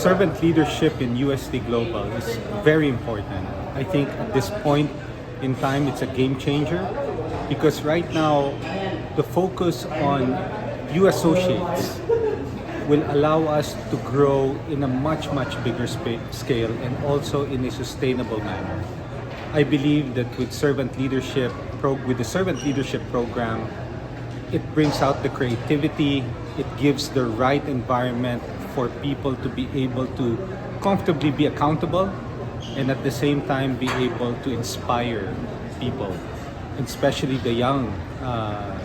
servant leadership in UST Global is very important. I think at this point in time, it's a game changer because right now, the focus on you associates will allow us to grow in a much bigger scale and also in a sustainable manner. I believe that with the servant leadership program, it brings out the creativity, it gives the right environment for people to be able to comfortably be accountable and at the same time be able to inspire people, especially the young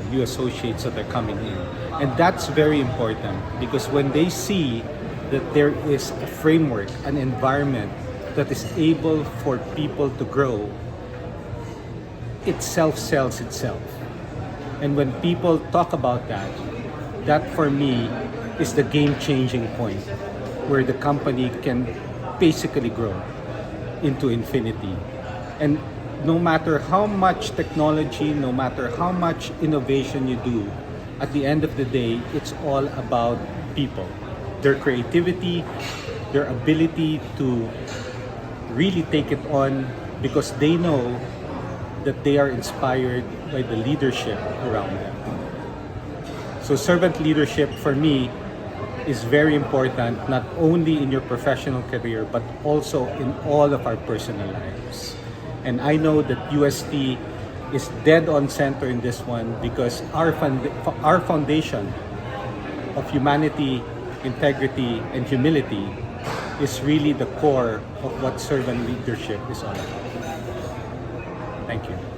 new associates that are coming in. And that's very important because when they see that there is a framework, an environment that is able for people to grow, it sells itself. And when people talk about that, that for me is the game-changing point where the company can basically grow into infinity. And no matter how much technology, no matter how much innovation you do, at the end of the day, it's all about people. Their creativity, their ability to really take it on because they know that they are inspired by the leadership around them. So servant leadership for me is very important, not only in your professional career, but also in all of our personal lives. And I know that UST is dead on center in this one because our foundation of humanity, integrity, and humility is really the core of what servant leadership is all about. Thank you.